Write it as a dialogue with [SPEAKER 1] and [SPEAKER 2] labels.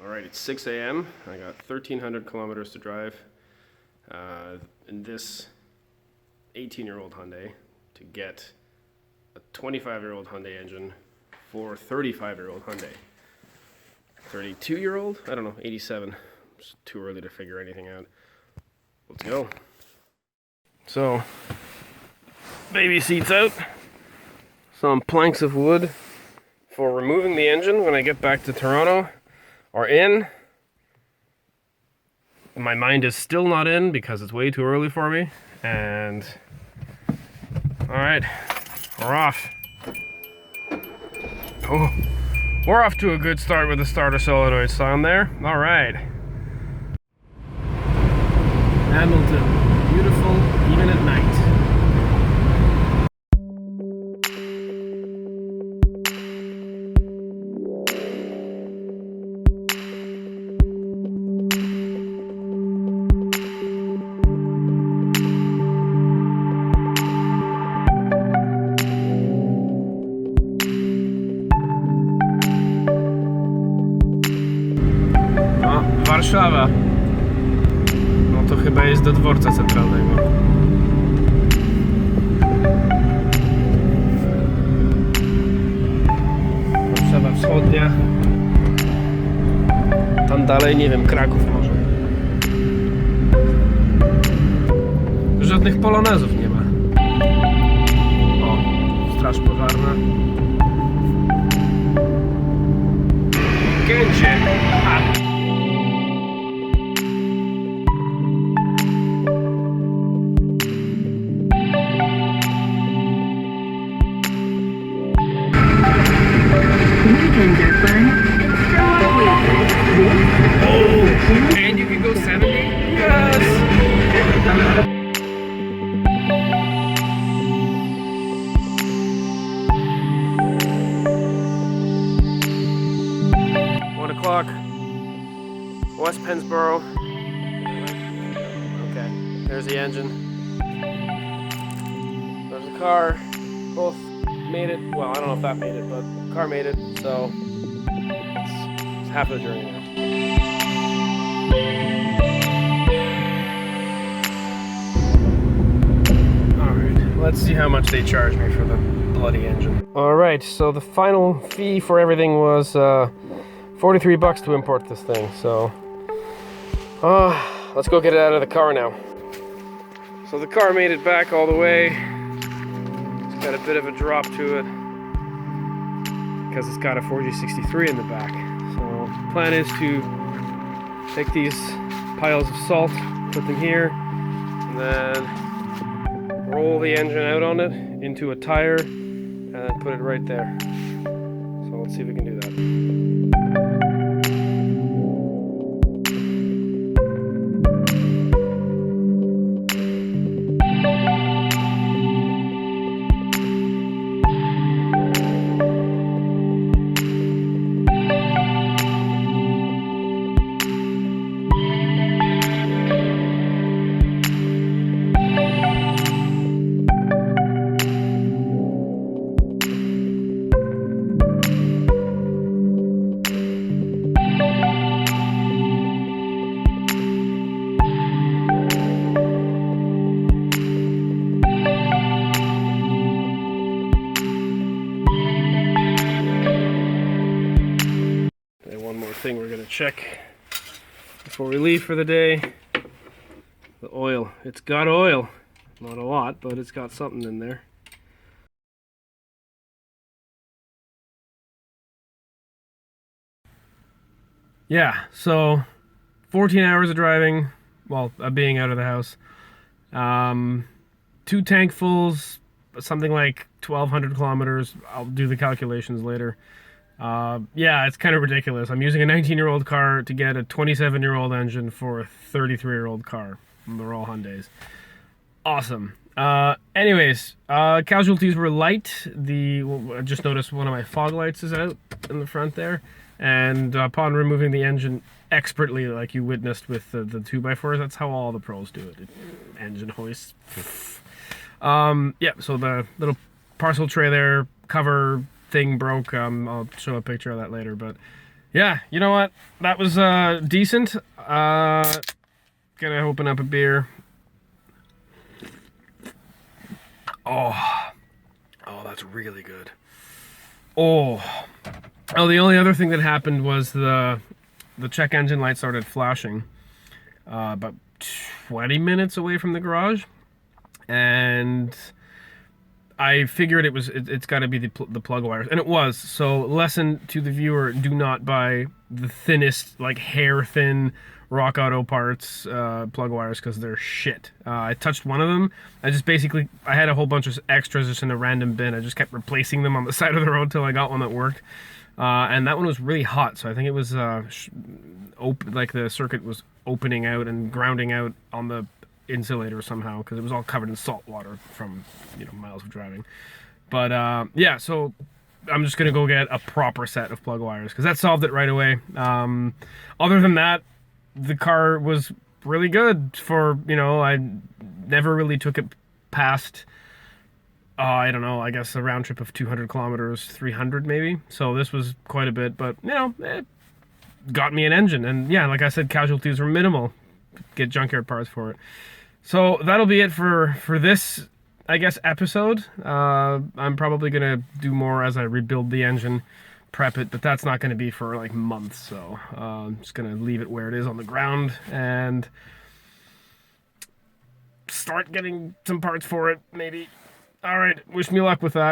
[SPEAKER 1] Alright, it's 6 a.m. I got 1,300 kilometers to drive in this 18-year-old Hyundai to get a 25-year-old Hyundai engine for a 35-year-old Hyundai. 32-year-old? I don't know, 87. It's too early to figure anything out. Let's go. So, baby seats out. Some planks of wood for removing the engine when I get back to Toronto. Are in. My mind is still not in because it's way too early for me. And alright, we're off. Oh, we're off to a good start with the starter solenoid sound there. Alright. Hamilton, beautiful even at night. Warszawa. No to chyba jest do dworca centralnego. Warszawa wschodnia. Tam dalej, nie wiem, Kraków może. Żadnych polonezów nie ma. O, straż pożarna. Gęcie. Aha.
[SPEAKER 2] Weekends are fun. It's still a weekend.
[SPEAKER 1] Oh, and you can go 70? Yes! 1 o'clock. West Pennsboro. Okay, there's the engine. There's the car. Both made it. Well, I don't know if that made it, but the car made it, so it's half the journey now. Alright, let's see how much they charge me for the bloody engine. Alright, so the final fee for everything was $43 to import this thing, so let's go get it out of the car now. So the car made it back all the way. Got a bit of a drop to it because it's got a 4G63 in the back. So the plan is to take these piles of salt, put them here, and then roll the engine out on it into a tire and then put it right there. So let's see if we can do that. Thing we're gonna check before we leave for the day. The oil. It's got oil. Not a lot, but it's got something in there. Yeah, so 14 hours of driving, well, being out of the house. 2 tankfuls, something like 1,200 kilometers. I'll do the calculations later. Yeah, it's kind of ridiculous. I'm using a 19-year-old car to get a 27-year-old engine for a 33-year-old car. They're all Hyundais. Awesome. Anyways, casualties were light. I just noticed one of my fog lights is out in the front there. And upon removing the engine expertly, like you witnessed with the 2x4s, that's how all the pros do it. Engine hoist. Yeah, so the little parcel tray there, cover thing broke. I'll show a picture of that later, but Yeah, you know what? That was decent. Gonna open up a beer. Oh, that's really good. Oh, the only other thing that happened was the check engine light started flashing about 20 minutes away from the garage, and I figured it's got to be the plug wires, and it was. So lesson to the viewer: do not buy the thinnest, like hair thin Rock Auto parts plug wires, because they're shit. I touched one of them. I had a whole bunch of extras just in a random bin. I just kept replacing them on the side of the road till I got one that worked. And that one was really hot, so I think it was like the circuit was opening out and grounding out on the insulator somehow, because it was all covered in salt water from miles of driving. But yeah, so I'm just gonna go get a proper set of plug wires, because that solved it right away. Other than that, the car was really good for, I never really took it past, I don't know, I guess a round trip of 200 kilometers, 300 maybe. So this was quite a bit, but, it got me an engine. And yeah, like I said, casualties were minimal. Get junkyard parts for it. So that'll be it for this, I guess, episode. I'm probably going to do more as I rebuild the engine, prep it, but that's not going to be for like months. So I'm just going to leave it where it is on the ground and start getting some parts for it, maybe. All right, wish me luck with that.